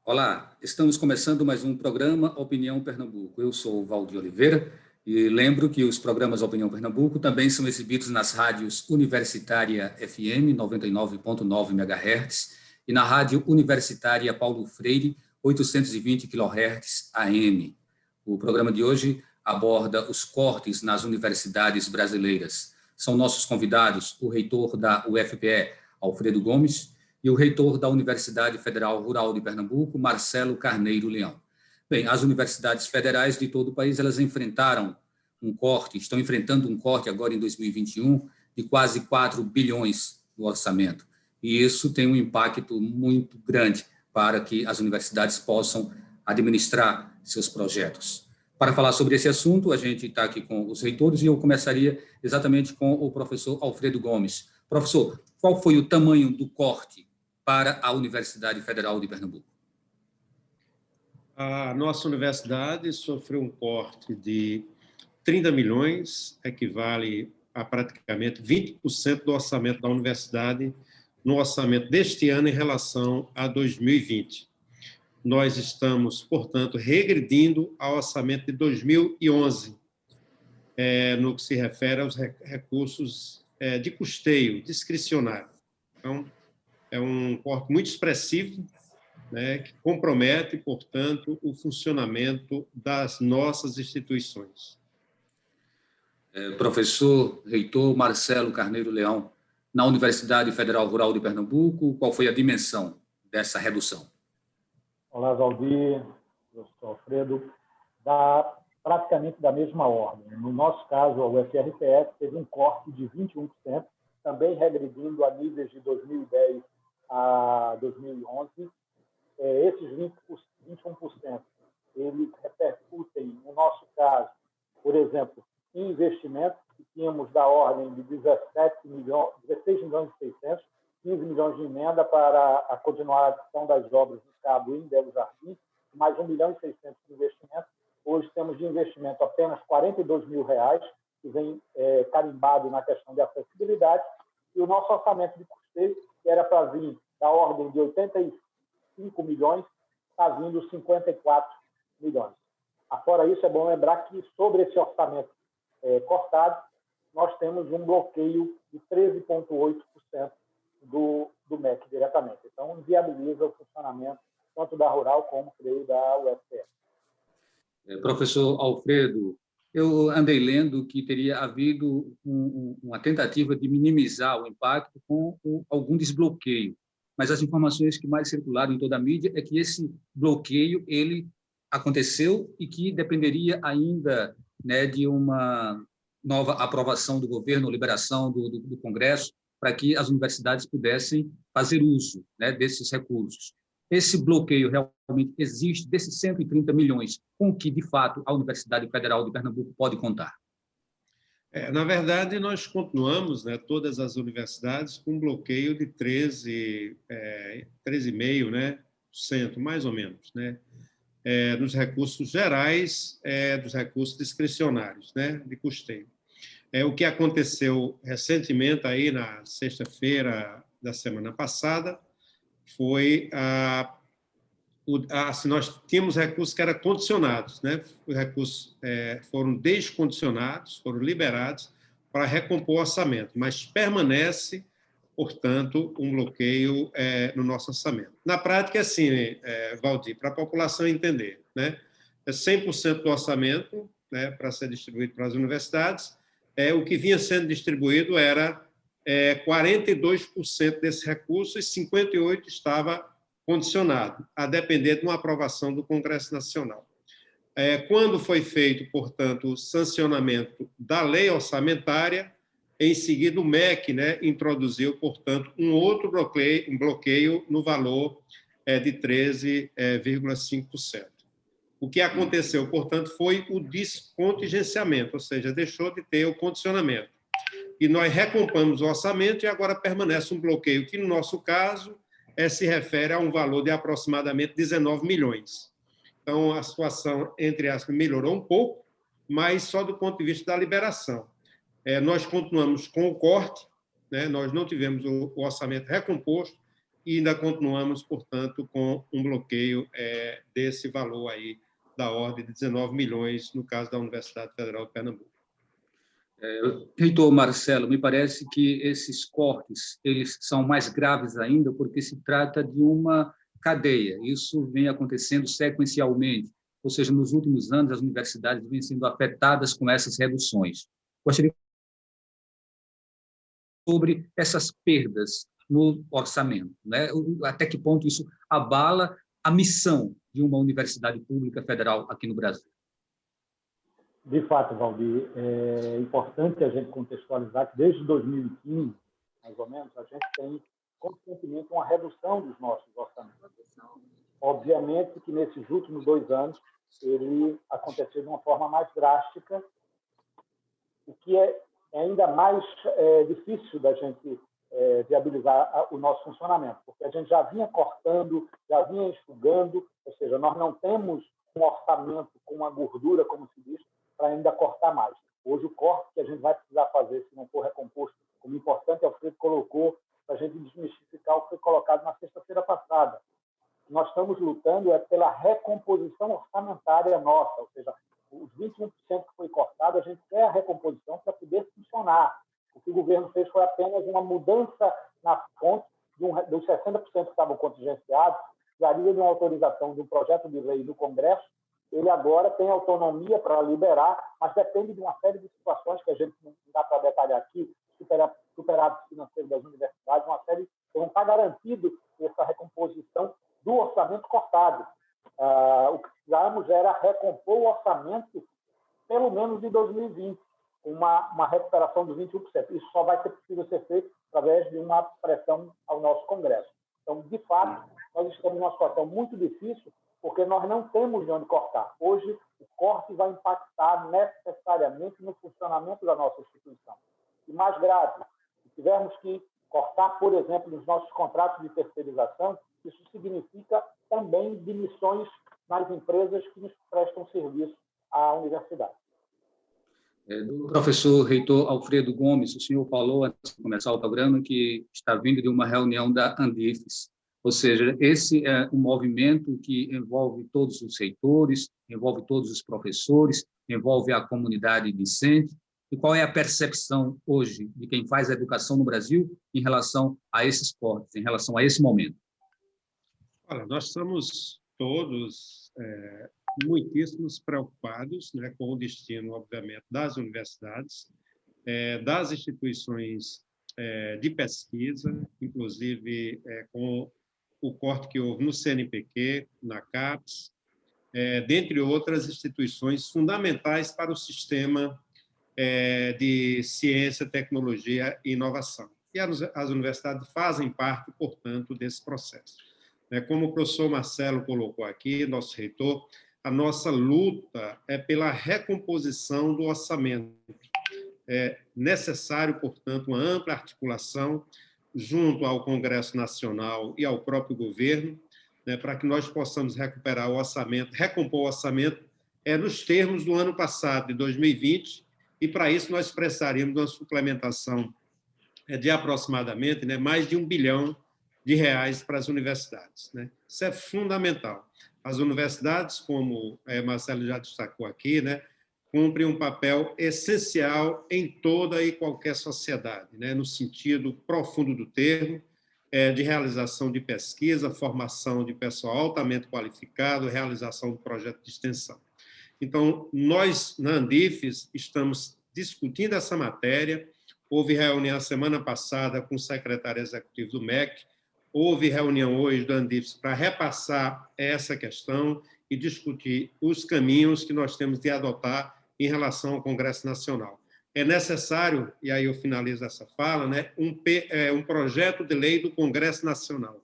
Olá, estamos começando mais um programa Opinião Pernambuco. Eu sou o Valdir Oliveira e lembro que os programas Opinião Pernambuco também são exibidos nas rádios Universitária FM 99.9 MHz e na Rádio Universitária Paulo Freire 820 kHz AM. O programa de hoje aborda os cortes nas universidades brasileiras. São nossos convidados o reitor da UFPE, Alfredo Gomes, e o reitor da Universidade Federal Rural de Pernambuco, Marcelo Carneiro Leão. Bem, as universidades federais de todo o país, elas enfrentaram um corte, estão enfrentando um corte agora em 2021 de quase 4 bilhões no orçamento. E isso tem um impacto muito grande para que as universidades possam administrar seus projetos. Para falar sobre esse assunto, a gente está aqui com os reitores e eu começaria exatamente com o professor Alfredo Gomes. Professor, qual foi o tamanho do corte para a Universidade Federal de Pernambuco? A nossa universidade sofreu um corte de 30 milhões, equivale a praticamente 20% do orçamento da universidade no orçamento deste ano em relação a 2020. Nós estamos, portanto, regredindo ao orçamento de 2011, no que se refere aos recursos de custeio discricionário. Então, é um corte muito expressivo, né, que compromete, portanto, o funcionamento das nossas instituições. Professor reitor Marcelo Carneiro Leão, na Universidade Federal Rural de Pernambuco, qual foi a dimensão dessa redução? Olá, Valdir, eu sou Alfredo, praticamente da mesma ordem. No nosso caso, a UFRPE teve um corte de 21%, também regredindo a níveis de 2010 a 2011. Esses 21%, eles repercutem, no nosso caso, por exemplo, em investimentos, que tínhamos da ordem de 16 milhões e 600, 15 milhões de emenda para a continuação das obras do cabo em Belo Jardim, mais 1 milhão e 600 de investimento. Hoje temos de investimento apenas R$42 mil, que vem carimbado na questão de acessibilidade, e o nosso orçamento de custeio, que era para vir da ordem de 85 milhões, está vindo 54 milhões. Fora isso, é bom lembrar que sobre esse orçamento cortado, nós temos um bloqueio de 13,8% do MEC diretamente. Então, inviabiliza o funcionamento tanto da Rural como, creio, da UFPE. Professor Alfredo, eu andei lendo que teria havido uma tentativa de minimizar o impacto com algum desbloqueio, mas as informações que mais circularam em toda a mídia é que esse bloqueio ele aconteceu e que dependeria ainda, né, de uma nova aprovação do governo, liberação do Congresso, para que as universidades pudessem fazer uso, né, desses recursos. Esse bloqueio realmente existe, desses 130 milhões, com que, de fato, a Universidade Federal de Pernambuco pode contar? Na verdade, nós continuamos, né, todas as universidades, com um bloqueio de 13,5%, né, mais ou menos, né, nos recursos gerais, dos recursos discricionários, né, de custeio. O que aconteceu recentemente, aí, na sexta-feira da semana passada, foi nós tínhamos recursos que eram condicionados, né? Os recursos foram descondicionados, foram liberados para recompor o orçamento, mas permanece, portanto, um bloqueio no nosso orçamento. Na prática, é assim, Valdir, para a população entender, né? 100% do orçamento, né, para ser distribuído para as universidades, o que vinha sendo distribuído era 42% desse recurso e 58% estava condicionado, a depender de uma aprovação do Congresso Nacional. Quando foi feito, portanto, o sancionamento da lei orçamentária, em seguida o MEC, né, introduziu, portanto, um outro bloqueio no valor de 13,5%. O que aconteceu, portanto, foi o descontingenciamento, ou seja, deixou de ter o condicionamento. E nós recompamos o orçamento e agora permanece um bloqueio que, no nosso caso, se refere a um valor de aproximadamente 19 milhões. Então, a situação, entre aspas, melhorou um pouco, mas só do ponto de vista da liberação. Nós continuamos com o corte, né? Nós não tivemos o orçamento recomposto e ainda continuamos, portanto, com um bloqueio desse valor aí, da ordem de 19 milhões, no caso da Universidade Federal de Pernambuco. Reitor Marcelo, me parece que esses cortes eles são mais graves ainda porque se trata de uma cadeia. Isso vem acontecendo sequencialmente, ou seja, nos últimos anos as universidades vêm sendo afetadas com essas reduções. Gostaria sobre essas perdas no orçamento, né? Até que ponto isso abala a missão de uma universidade pública federal aqui no Brasil? De fato, Valdir, é importante a gente contextualizar que desde 2015, mais ou menos, a gente tem constantemente uma redução dos nossos orçamentos. Obviamente que nesses últimos 2 anos ele aconteceu de uma forma mais drástica, o que é ainda mais difícil da gente viabilizar o nosso funcionamento, porque a gente já vinha cortando, já vinha enxugando, ou seja, nós não temos um orçamento com uma gordura, como se diz, para ainda cortar mais. Hoje, o corte que a gente vai precisar fazer, se não for recomposto, como importante, Alfredo colocou, para a gente desmistificar o que foi colocado na sexta-feira passada. Nós estamos lutando pela recomposição orçamentária nossa, ou seja, os 21% que foi cortado, a gente quer a recomposição para poder funcionar. O que o governo fez foi apenas uma mudança na fonte dos 60% que estavam contingenciados, daria de uma autorização de um projeto de lei do Congresso. Ele agora tem autonomia para liberar, mas depende de uma série de situações que a gente não dá para detalhar aqui, superávit financeiro das universidades, uma série que não está garantido essa recomposição do orçamento cortado. O que precisávamos era recompor o orçamento, pelo menos de 2020, uma recuperação dos 21%. Isso só vai ser possível ser feito através de uma pressão ao nosso Congresso. Então, de fato, nós estamos numa situação muito difícil, porque nós não temos de onde cortar. Hoje, o corte vai impactar necessariamente no funcionamento da nossa instituição. E mais grave, se tivermos que cortar, por exemplo, nos nossos contratos de terceirização, isso significa também demissões nas empresas que nos prestam serviço à universidade. Do professor reitor Alfredo Gomes, o senhor falou, antes de começar o programa, que está vindo de uma reunião da Andifes, ou seja, esse é um movimento que envolve todos os reitores, envolve todos os professores, envolve a comunidade discente. E qual é a percepção hoje de quem faz a educação no Brasil em relação a esses cortes, em relação a esse momento? Olha, nós estamos todos muitíssimos preocupados, né, com o destino, obviamente, das universidades, das instituições de pesquisa, inclusive com o corte que houve no CNPq, na CAPES, dentre outras instituições fundamentais para o sistema de ciência, tecnologia e inovação. E as universidades fazem parte, portanto, desse processo. Como o professor Marcelo colocou aqui, nosso reitor, a nossa luta é pela recomposição do orçamento. É necessário, portanto, uma ampla articulação junto ao Congresso Nacional e ao próprio governo, para que nós possamos recuperar o orçamento, recompor o orçamento nos termos do ano passado, de 2020, e para isso nós precisaríamos de uma suplementação de aproximadamente mais de R$1 bilhão para as universidades. Isso é fundamental. As universidades, como Marcelo já destacou aqui, cumprem um papel essencial em toda e qualquer sociedade, no sentido profundo do termo, de realização de pesquisa, formação de pessoal altamente qualificado, realização do projeto de extensão. Então, nós, na Andifes, estamos discutindo essa matéria. Houve reunião a semana passada com o secretário executivo do MEC, houve reunião hoje do Andifes para repassar essa questão e discutir os caminhos que nós temos de adotar em relação ao Congresso Nacional. É necessário, e aí eu finalizo essa fala, um projeto de lei do Congresso Nacional.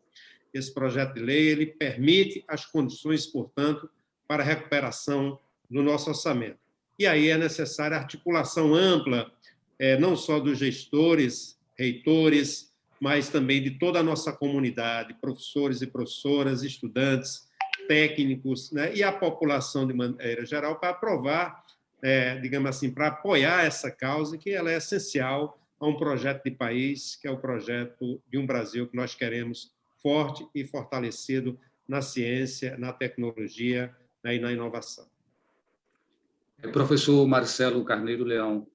Esse projeto de lei ele permite as condições, portanto, para a recuperação do nosso orçamento. E aí é necessária articulação ampla, não só dos gestores, reitores, mas também de toda a nossa comunidade, professores e professoras, estudantes, técnicos, e a população de maneira geral, para aprovar, digamos assim, para apoiar essa causa, que ela é essencial a um projeto de país, que é o projeto de um Brasil que nós queremos forte e fortalecido na ciência, na tecnologia, né, e na inovação. Professor Marcelo Carneiro Leão,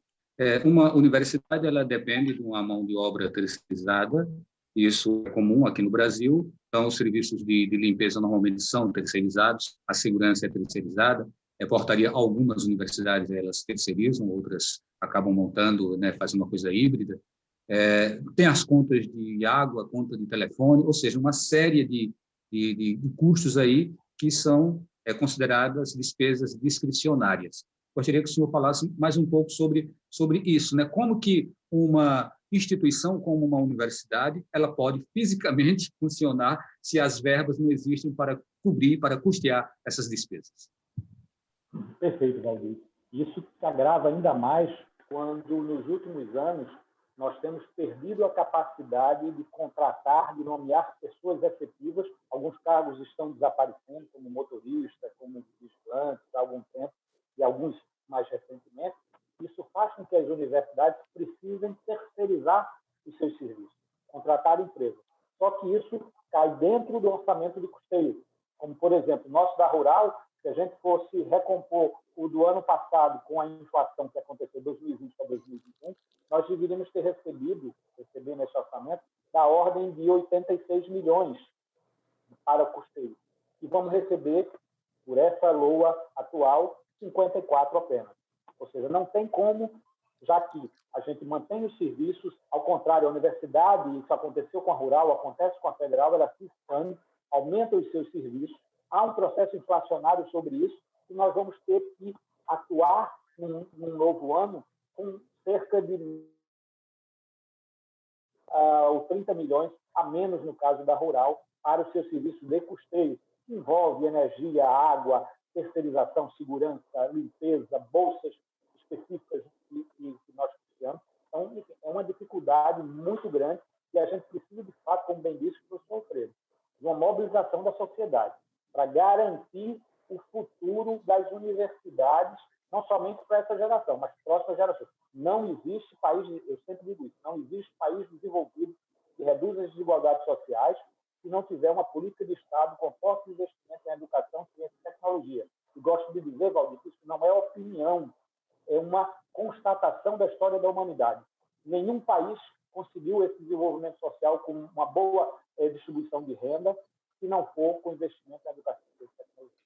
uma universidade ela depende de uma mão de obra terceirizada, isso é comum aqui no Brasil, então os serviços de limpeza normalmente são terceirizados, a segurança é terceirizada, portaria algumas universidades elas terceirizam, outras acabam montando, né, fazendo uma coisa híbrida. Tem as contas de água, conta de telefone, ou seja, uma série de custos aí que são consideradas despesas discricionárias. Gostaria que o senhor falasse mais um pouco sobre isso, né? Como que uma instituição como uma universidade ela pode fisicamente funcionar se as verbas não existem para cobrir, para custear essas despesas? Perfeito, Valdir. Isso se agrava ainda mais quando, nos últimos anos, nós temos perdido a capacidade de contratar, de nomear pessoas efetivas. Alguns cargos estão desaparecendo, como motorista, como vigilantes, há algum tempo, e alguns mais recentemente. Isso faz com que as universidades precisem terceirizar os seus serviços, contratar empresas. Só que isso cai dentro do orçamento de custeio. Como, por exemplo, nosso da Rural, se a gente fosse recompor o do ano passado com a inflação que aconteceu de 2020 para 2021, nós deveríamos ter receber nesse orçamento da ordem de 86 milhões para o custeio. E vamos receber, por essa LOA atual, 54 apenas. Ou seja, não tem como, já que a gente mantém os serviços, ao contrário, a universidade, isso aconteceu com a Rural, acontece com a Federal, ela se expande, aumenta os seus serviços, há um processo inflacionário sobre isso, e nós vamos ter que atuar num novo ano com cerca de 30 milhões a menos, no caso da Rural, para o seu serviço de custeio, que envolve energia, água, terceirização, segurança, limpeza, bolsas específicas que nós precisamos. Então, é uma dificuldade muito grande e a gente precisa, de fato, como bem disse o professor Alfredo, de uma mobilização da sociedade para garantir o futuro das universidades, não somente para essa geração, mas para próximas gerações. Não existe país, eu sempre digo isso, não existe país desenvolvido que reduza as desigualdades sociais se não tiver uma política de Estado com forte investimento em educação, ciência e tecnologia. E gosto de dizer, Valdir, que isso não é opinião, é uma constatação da história da humanidade. Nenhum país conseguiu esse desenvolvimento social com uma boa distribuição de renda se não for com investimento em educação, ciência e tecnologia.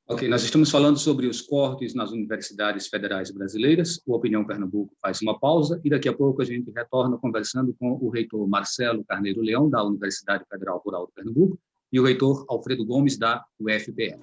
Ok, nós estamos falando sobre os cortes nas universidades federais brasileiras. O Opinião Pernambuco faz uma pausa e daqui a pouco a gente retorna conversando com o reitor Marcelo Carneiro Leão, da Universidade Federal Rural de Pernambuco, e o reitor Alfredo Gomes, da UFPE.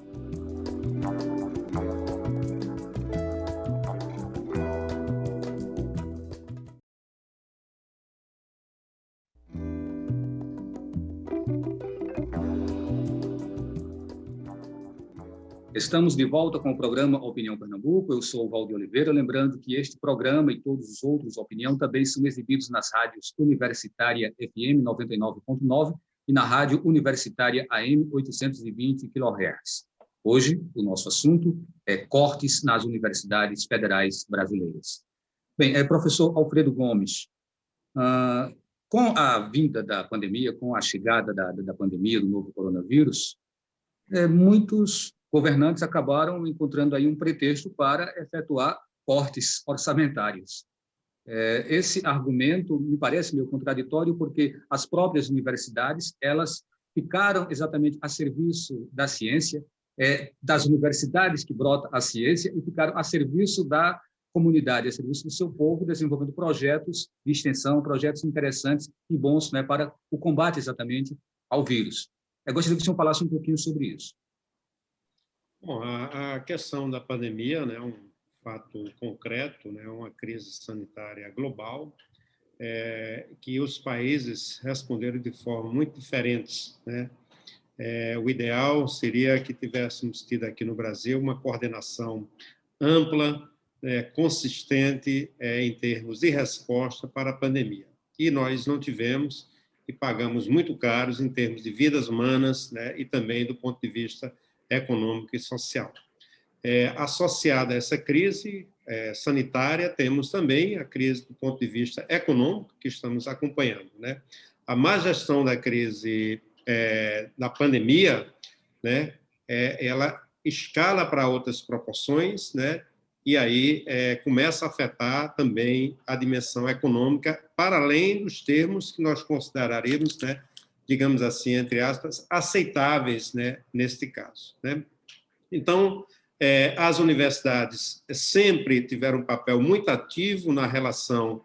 Estamos de volta com o programa Opinião Pernambuco. Eu sou o Valdir Oliveira, lembrando que este programa e todos os outros Opinião também são exibidos nas rádios Universitária FM 99.9 e na Rádio Universitária AM 820 kHz. Hoje, o nosso assunto é cortes nas universidades federais brasileiras. Bem, professor Alfredo Gomes, com a vinda da pandemia, com a chegada da pandemia, do novo coronavírus, muitos governantes acabaram encontrando aí um pretexto para efetuar cortes orçamentários. Esse argumento me parece meio contraditório, porque as próprias universidades elas ficaram exatamente a serviço da ciência, das universidades que brota a ciência, e ficaram a serviço da comunidade, a serviço do seu povo, desenvolvendo projetos de extensão, projetos interessantes e bons, né, para o combate exatamente ao vírus. Eu gostaria que o senhor falasse um pouquinho sobre isso. Bom, a questão da pandemia, né, é um fato concreto, né, uma crise sanitária global, que os países responderam de forma muito diferentes, né? O ideal seria que tivéssemos tido aqui no Brasil uma coordenação ampla, consistente em termos de resposta para a pandemia. E nós não tivemos e pagamos muito caros em termos de vidas humanas, né, e também do ponto de vista econômico e social. Associada a essa crise sanitária, temos também a crise do ponto de vista econômico, que estamos acompanhando, né? a má gestão da crise da pandemia, né, ela escala para outras proporções, né, e aí começa a afetar também a dimensão econômica, para além dos termos que nós consideraríamos, né, digamos assim, entre aspas, aceitáveis, né, neste caso, né? Então, as universidades sempre tiveram um papel muito ativo na relação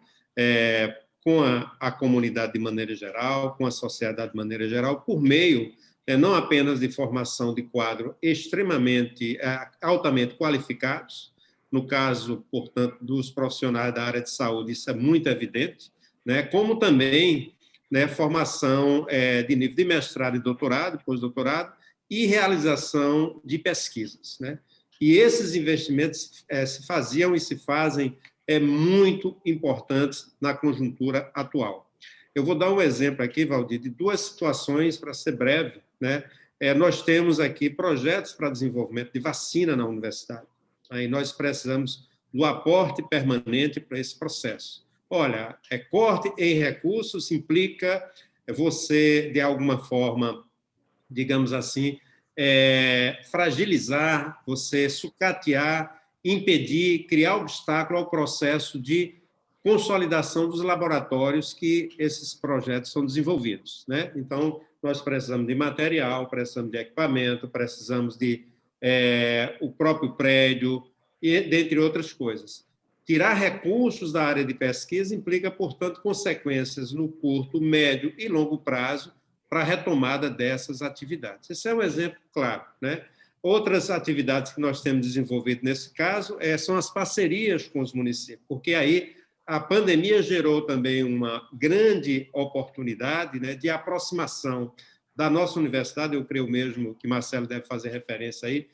com a comunidade de maneira geral, com a sociedade de maneira geral, por meio não apenas de formação de quadro extremamente, altamente qualificados, no caso, portanto, dos profissionais da área de saúde, isso é muito evidente, né, como também, né, formação de nível de mestrado e doutorado, pós-doutorado, e realização de pesquisas, né? E esses investimentos se faziam e se fazem muito importantes na conjuntura atual. Eu vou dar um exemplo aqui, Valdir, de duas situações, para ser breve, né? Nós temos aqui projetos para desenvolvimento de vacina na universidade. Aí nós precisamos do aporte permanente para esse processo. Olha, corte em recursos implica você, de alguma forma, digamos assim, fragilizar, você sucatear, impedir, criar obstáculo ao processo de consolidação dos laboratórios que esses projetos são desenvolvidos, né? Então, nós precisamos de material, precisamos de equipamento, precisamos de o próprio prédio, e dentre outras coisas. Tirar recursos da área de pesquisa implica, portanto, consequências no curto, médio e longo prazo para a retomada dessas atividades. Esse é um exemplo claro, né? Outras atividades que nós temos desenvolvido nesse caso são as parcerias com os municípios, porque aí a pandemia gerou também uma grande oportunidade, né, de aproximação da nossa universidade, eu creio mesmo que Marcelo deve fazer referência aí,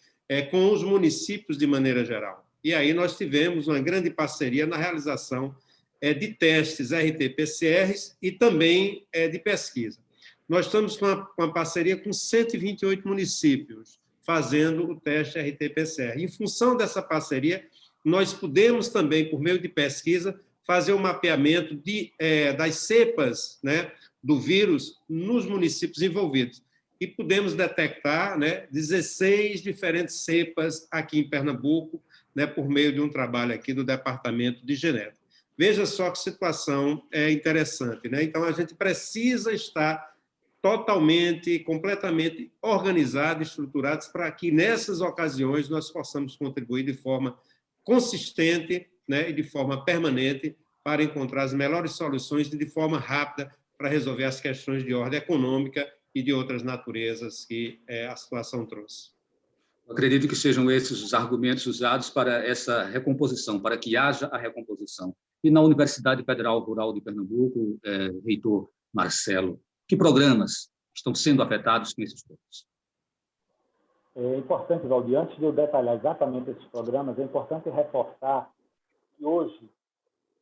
com os municípios de maneira geral. E aí nós tivemos uma grande parceria na realização de testes RT-PCRs e também de pesquisa. Nós estamos com uma parceria com 128 municípios, fazendo o teste RT-PCR. Em função dessa parceria, nós pudemos também, por meio de pesquisa, fazer um mapeamento das cepas, né, do vírus nos municípios envolvidos. E pudemos detectar, né, 16 diferentes cepas aqui em Pernambuco, né, por meio de um trabalho aqui do Departamento de Genética. Veja só que situação interessante, né? Então, a gente precisa estar totalmente, completamente organizados, estruturados, para que, nessas ocasiões, nós possamos contribuir de forma consistente, né, e de forma permanente para encontrar as melhores soluções de forma rápida para resolver as questões de ordem econômica e de outras naturezas que a situação trouxe. Eu acredito que sejam esses os argumentos usados para essa recomposição, para que haja a recomposição. E na Universidade Federal Rural de Pernambuco, reitor Marcelo, que programas estão sendo afetados com esses pontos? É importante, Valdir, antes de eu detalhar exatamente esses programas, é importante reforçar que hoje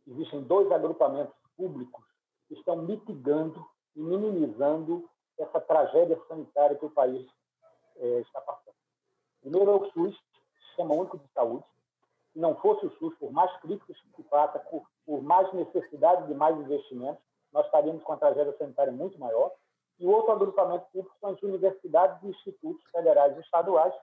existem dois agrupamentos públicos que estão mitigando e minimizando essa tragédia sanitária que o país está passando. Primeiro é o SUS, Sistema Único de Saúde. Se não fosse o SUS, por mais críticos que se faça, por mais necessidade de mais investimentos, nós estaríamos com a tragédia sanitária muito maior. E o outro agrupamento público são as universidades e institutos federais e estaduais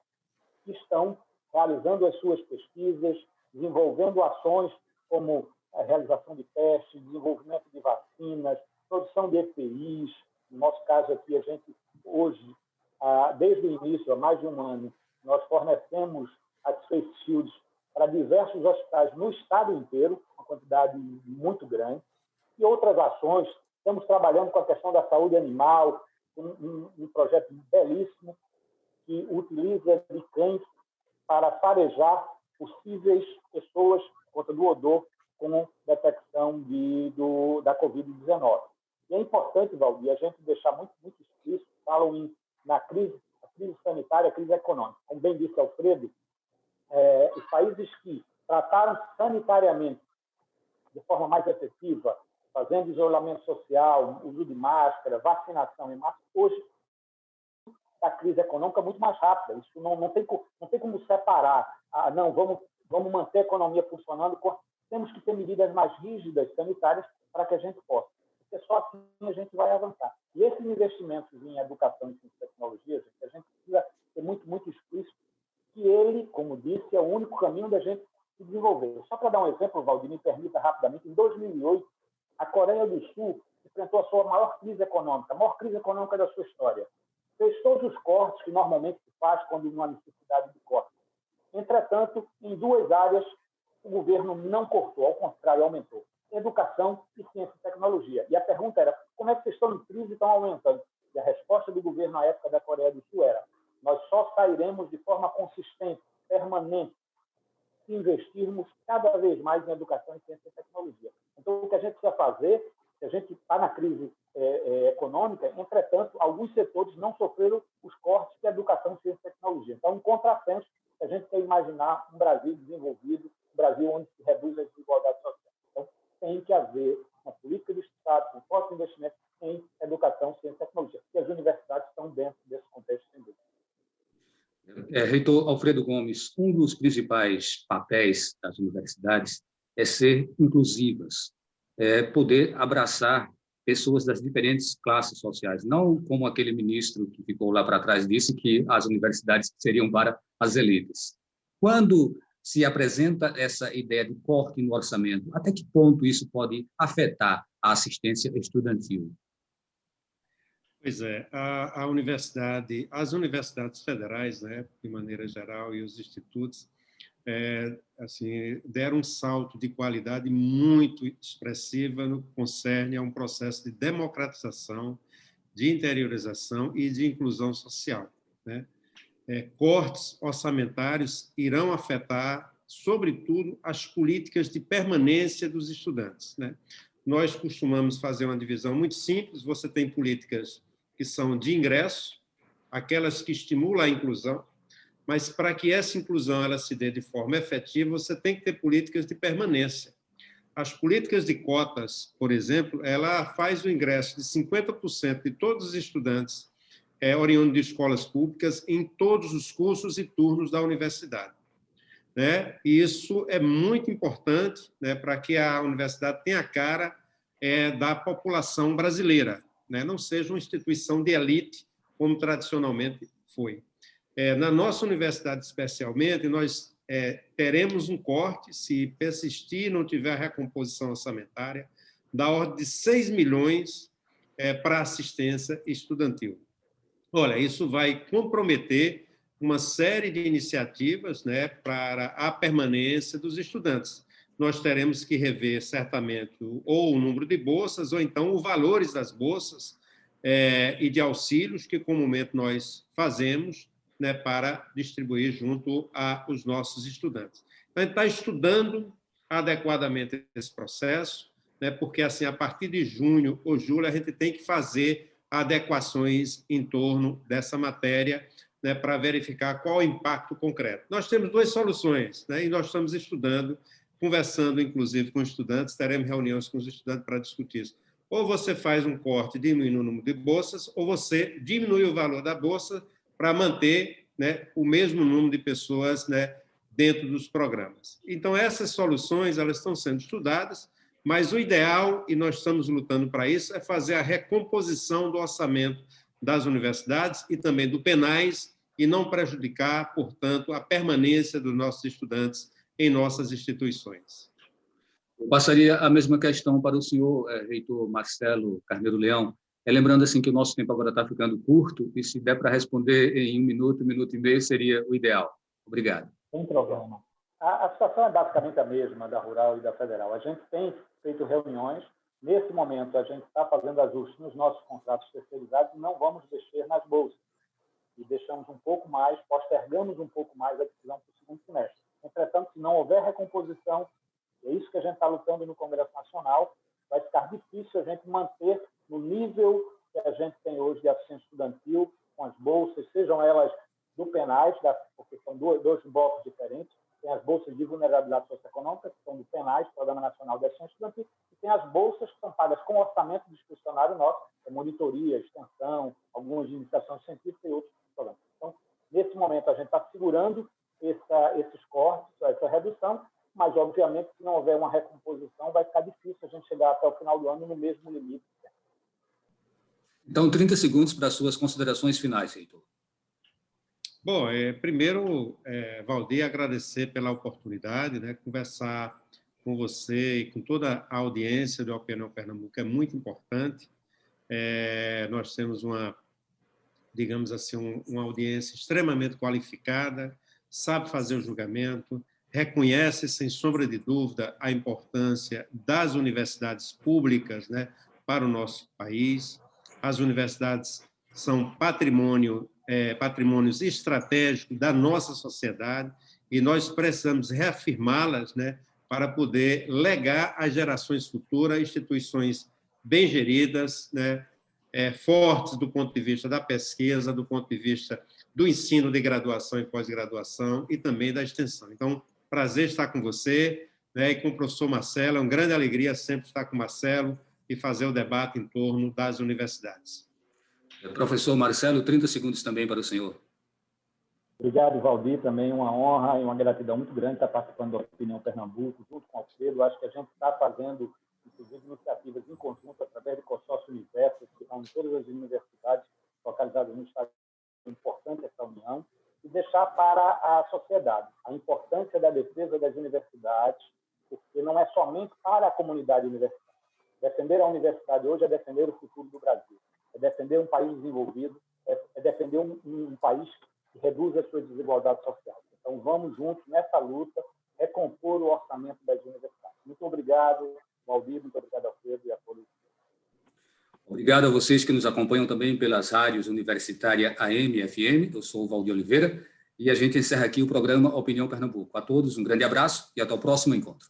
que estão realizando as suas pesquisas, desenvolvendo ações como a realização de testes, desenvolvimento de vacinas, produção de EPIs. No nosso caso aqui, a gente hoje, desde o início, há mais de um ano, nós fornecemos as face shields para diversos hospitais no estado inteiro, uma quantidade muito grande, e outras ações. Estamos trabalhando com a questão da saúde animal, um projeto belíssimo que utiliza de cães para farejar possíveis pessoas por conta do odor com detecção da Covid-19. E é importante, Valdir, a gente deixar muito, muito explícito, falam na crise sanitária, a crise econômica. Como bem disse Alfredo, os países que trataram sanitariamente de forma mais efetiva, fazendo isolamento social, uso de máscara, vacinação em massa, hoje a crise econômica é muito mais rápida. Isso não tem como separar. Não, vamos manter a economia funcionando. Temos que ter medidas mais rígidas, sanitárias, para que a gente possa. Porque só assim a gente vai avançar. E esses investimentos em educação e ciência e tecnologia, gente, a gente precisa ser muito, muito explícito que ele, como disse, é o único caminho da gente se desenvolver. Só para dar um exemplo, Valdir, me permita rapidamente, em 2008, a Coreia do Sul enfrentou a sua maior crise econômica, a maior crise econômica da sua história. Fez todos os cortes que normalmente se faz quando não há necessidade de corte. Entretanto, em duas áreas, o governo não cortou, ao contrário, aumentou. Educação e ciência e tecnologia. E a pergunta era, como é que vocês estão em crise e estão aumentando? E a resposta do governo na época da Coreia do Sul era, nós só sairemos de forma consistente, permanente, se investirmos cada vez mais em educação, ciência e tecnologia. Então, o que a gente precisa fazer, se a gente está na crise econômica, entretanto, alguns setores não sofreram os cortes que a educação, ciência e tecnologia. Então, um contrassenso, a gente quer imaginar um Brasil desenvolvido, um Brasil onde se reduz a desigualdade social. Então, tem que haver uma política de Estado com forte investimento em educação, ciência e tecnologia. E as universidades estão dentro desse contexto, sem dúvida. Reitor Alfredo Gomes, um dos principais papéis das universidades é ser inclusivas, poder abraçar pessoas das diferentes classes sociais, não como aquele ministro que ficou lá para trás disse que as universidades seriam para as elites. Quando se apresenta essa ideia de corte no orçamento, até que ponto isso pode afetar a assistência estudantil? Pois é, a universidade, as universidades federais, né, de maneira geral, e os institutos, assim, deram um salto de qualidade muito expressiva no que concerne a um processo de democratização, de interiorização e de inclusão social, né? Cortes orçamentários irão afetar, sobretudo, as políticas de permanência dos estudantes, né? Nós costumamos fazer uma divisão muito simples, você tem políticas que são de ingresso, aquelas que estimulam a inclusão, mas para que essa inclusão ela se dê de forma efetiva, você tem que ter políticas de permanência. As políticas de cotas, por exemplo, ela faz o ingresso de 50% de todos os estudantes oriundos de escolas públicas em todos os cursos e turnos da universidade, né? E isso é muito importante, né, para que a universidade tenha a cara da população brasileira, né? Não seja uma instituição de elite, como tradicionalmente foi. Na nossa universidade, especialmente, nós teremos um corte, se persistir e não tiver recomposição orçamentária, da ordem de 6 milhões para assistência estudantil. Olha, isso vai comprometer uma série de iniciativas, né, para a permanência dos estudantes. Nós teremos que rever, certamente, ou o número de bolsas, ou então os valores das bolsas e de auxílios que, comumente, nós fazemos, né, para distribuir junto aos nossos estudantes. Então, a gente está estudando adequadamente esse processo, né, porque, assim, a partir de junho ou julho, a gente tem que fazer adequações em torno dessa matéria, né, para verificar qual o impacto concreto. Nós temos duas soluções, né, e nós estamos estudando, conversando, inclusive, com estudantes, teremos reuniões com os estudantes para discutir isso. Ou você faz um corte diminuindo o número de bolsas, ou você diminui o valor da bolsa para manter, né, o mesmo número de pessoas, né, dentro dos programas. Então, essas soluções elas estão sendo estudadas, mas o ideal, e nós estamos lutando para isso, é fazer a recomposição do orçamento das universidades e também do PENAES e não prejudicar, portanto, a permanência dos nossos estudantes em nossas instituições. Eu passaria a mesma questão para o senhor, reitor Marcelo Carneiro Leão, lembrando assim que o nosso tempo agora está ficando curto, e se der para responder em 1 minuto, 1 minuto e meio, seria o ideal. Obrigado. Sem problema. A situação é basicamente a mesma da Rural e da Federal. A gente tem feito reuniões. Nesse momento, a gente está fazendo ajustes nos nossos contratos terceirizados e não vamos mexer nas bolsas. E deixamos um pouco mais, postergamos um pouco mais a decisão para o segundo semestre. Entretanto, se não houver recomposição, é isso que a gente está lutando no Congresso Nacional, vai ficar difícil a gente manter no nível que a gente tem hoje de assistência estudantil, com as bolsas, sejam elas do PENAES, porque são dois blocos diferentes, tem as bolsas de vulnerabilidade socioeconômica, que são do PENAES, Programa Nacional de Assistência Estudantil, e tem as bolsas que são pagas com orçamento discricionário nosso, monitoria, extensão, algumas de iniciação científica e outros programas. Então, nesse momento, a gente está segurando esses cortes, essa redução, mas, obviamente, se não houver uma recomposição, vai ficar difícil a gente chegar até o final do ano no mesmo limite. Então, 30 segundos para as suas considerações finais, reitor. Bom, primeiro, Valdir, agradecer pela oportunidade, né, conversar com você e com toda a audiência do Opinião Pernambuco é muito importante. Nós temos digamos assim, uma audiência extremamente qualificada, sabe fazer o julgamento, reconhece, sem sombra de dúvida, a importância das universidades públicas, né, para o nosso país. As universidades são patrimônios estratégicos da nossa sociedade e nós precisamos reafirmá-las, né, para poder legar às gerações futuras instituições bem geridas, né, fortes do ponto de vista da pesquisa, do ponto de vista do ensino de graduação e pós-graduação e também da extensão. Então, prazer estar com você, né, e com o professor Marcelo. É uma grande alegria sempre estar com o Marcelo e fazer o debate em torno das universidades. Professor Marcelo, 30 segundos também para o senhor. Obrigado, Valdir. Também uma honra e uma gratidão muito grande estar participando da Opinião Pernambuco, junto com o Alfredo. Acho que a gente está fazendo, inclusive, iniciativas em conjunto através do consórcio Universo, que estão em todas as universidades localizadas no estado. É importante essa união e deixar para a sociedade a importância da defesa das universidades, porque não é somente para a comunidade universitária. Defender a universidade hoje é defender o futuro do Brasil, é defender um país desenvolvido, é defender um país que reduz as suas desigualdades sociais. Então, vamos juntos nessa luta recompor o orçamento das universidades. Muito obrigado, Valdir, muito obrigado, Alfredo, e a todos. Obrigado a vocês que nos acompanham também pelas rádios Universitária AM e FM. Eu sou o Valdir Oliveira e a gente encerra aqui o programa Opinião Pernambuco. A todos, um grande abraço e até o próximo encontro.